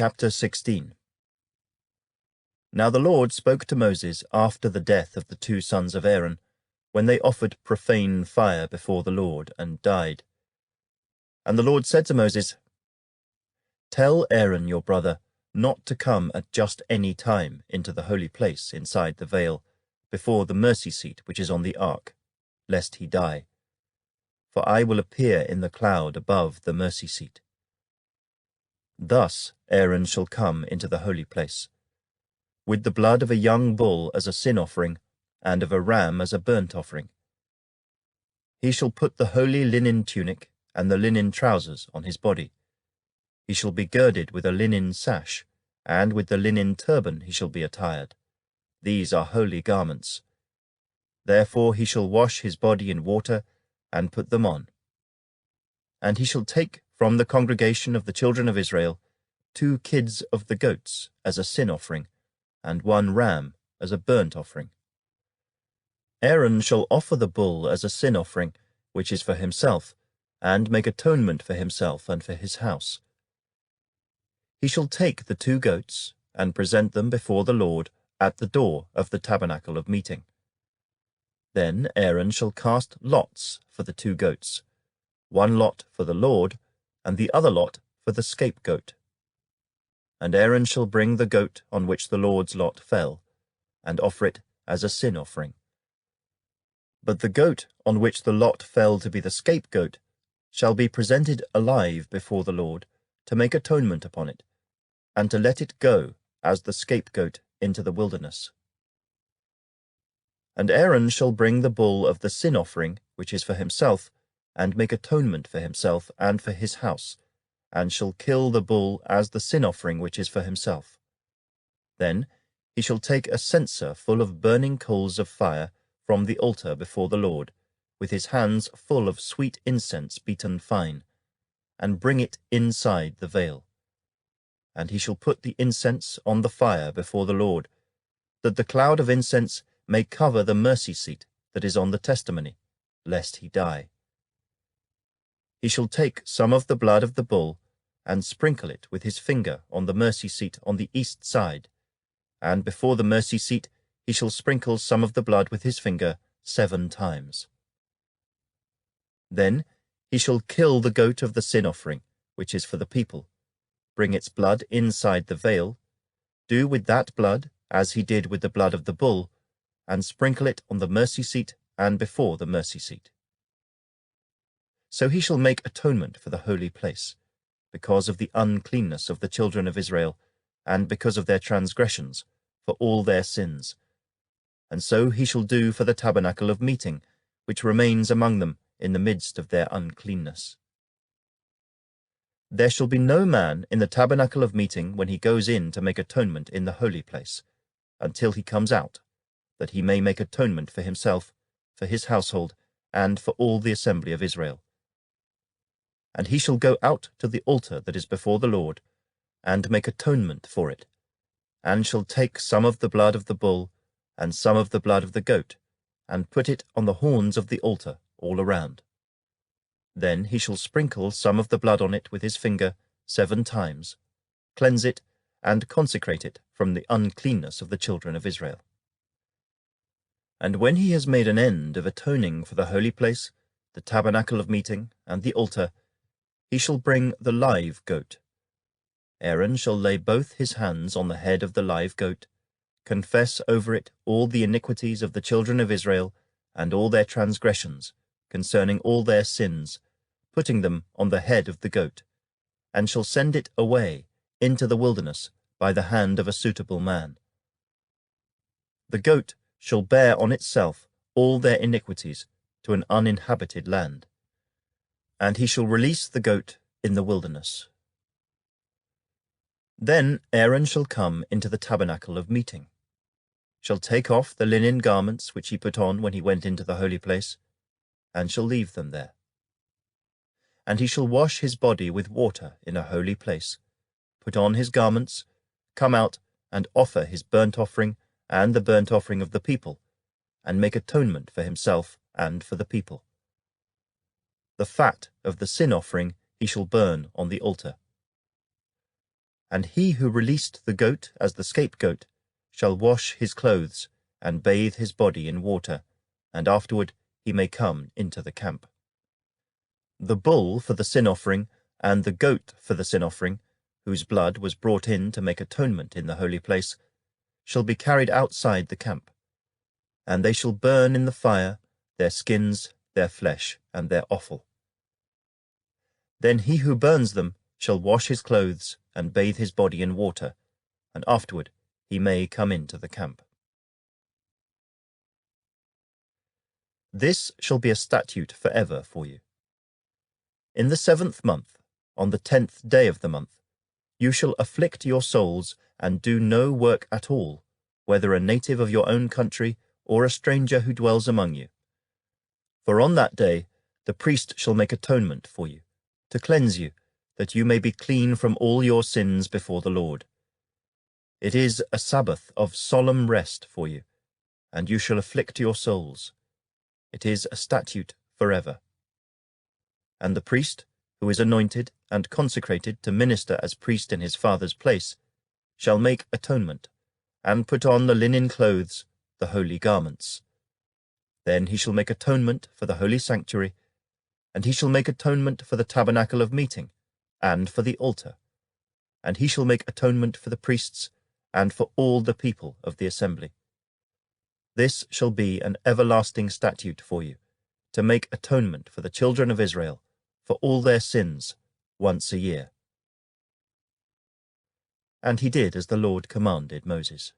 Chapter 16. Now the Lord spoke to Moses after the death of the 2 sons of Aaron, when they offered profane fire before the Lord and died. And the Lord said to Moses, "Tell Aaron your brother not to come at just any time into the holy place inside the veil, before the mercy seat which is on the ark, lest he die. For I will appear in the cloud above the mercy seat. Thus Aaron shall come into the holy place, with the blood of a young bull as a sin offering, and of a ram as a burnt offering. He shall put the holy linen tunic and the linen trousers on his body. He shall be girded with a linen sash, and with the linen turban he shall be attired. These are holy garments. Therefore he shall wash his body in water, and put them on. And he shall take from the congregation of the children of Israel 2 kids of the goats as a sin offering, and 1 ram as a burnt offering. Aaron shall offer the bull as a sin offering, which is for himself, and make atonement for himself and for his house. He shall take the 2 goats, and present them before the Lord at the door of the tabernacle of meeting. Then Aaron shall cast lots for the 2 goats, 1 lot for the Lord, and the other lot for the scapegoat. And Aaron shall bring the goat on which the Lord's lot fell, and offer it as a sin offering. But the goat on which the lot fell to be the scapegoat shall be presented alive before the Lord, to make atonement upon it, and to let it go as the scapegoat into the wilderness. And Aaron shall bring the bull of the sin offering, which is for himself, and make atonement for himself and for his house, and shall kill the bull as the sin offering which is for himself. Then he shall take a censer full of burning coals of fire from the altar before the Lord, with his hands full of sweet incense beaten fine, and bring it inside the veil. And he shall put the incense on the fire before the Lord, that the cloud of incense may cover the mercy seat that is on the testimony, lest he die. He shall take some of the blood of the bull, and sprinkle it with his finger on the mercy seat on the east side, and before the mercy seat he shall sprinkle some of the blood with his finger 7 times. Then he shall kill the goat of the sin offering, which is for the people, bring its blood inside the veil, do with that blood as he did with the blood of the bull, and sprinkle it on the mercy seat and before the mercy seat. So he shall make atonement for the holy place, because of the uncleanness of the children of Israel, and because of their transgressions, for all their sins. And so he shall do for the tabernacle of meeting, which remains among them in the midst of their uncleanness. There shall be no man in the tabernacle of meeting when he goes in to make atonement in the holy place, until he comes out, that he may make atonement for himself, for his household, and for all the assembly of Israel. And he shall go out to the altar that is before the Lord, and make atonement for it, and shall take some of the blood of the bull, and some of the blood of the goat, and put it on the horns of the altar all around. Then he shall sprinkle some of the blood on it with his finger 7 times, cleanse it, and consecrate it from the uncleanness of the children of Israel. And when he has made an end of atoning for the holy place, the tabernacle of meeting, and the altar, he shall bring the live goat. Aaron shall lay both his hands on the head of the live goat, confess over it all the iniquities of the children of Israel, and all their transgressions, concerning all their sins, putting them on the head of the goat, and shall send it away into the wilderness by the hand of a suitable man. The goat shall bear on itself all their iniquities to an uninhabited land, and he shall release the goat in the wilderness. Then Aaron shall come into the tabernacle of meeting, shall take off the linen garments which he put on when he went into the holy place, and shall leave them there. And he shall wash his body with water in a holy place, put on his garments, come out and offer his burnt offering and the burnt offering of the people, and make atonement for himself and for the people. The fat of the sin offering he shall burn on the altar. And he who released the goat as the scapegoat shall wash his clothes and bathe his body in water, and afterward he may come into the camp. The bull for the sin offering and the goat for the sin offering, whose blood was brought in to make atonement in the holy place, shall be carried outside the camp, and they shall burn in the fire their skins, their flesh, and their offal. Then he who burns them shall wash his clothes and bathe his body in water, and afterward he may come into the camp. This shall be a statute forever for you. In the 7th month, on the 10th day of the month, you shall afflict your souls and do no work at all, whether a native of your own country or a stranger who dwells among you. For on that day the priest shall make atonement for you, to cleanse you, that you may be clean from all your sins before the Lord. It is a Sabbath of solemn rest for you, and you shall afflict your souls. It is a statute forever. And the priest, who is anointed and consecrated to minister as priest in his father's place, shall make atonement, and put on the linen clothes, the holy garments. Then he shall make atonement for the holy sanctuary, and he shall make atonement for the tabernacle of meeting, and for the altar, and he shall make atonement for the priests, and for all the people of the assembly. This shall be an everlasting statute for you, to make atonement for the children of Israel, for all their sins, once a year. And he did as the Lord commanded Moses.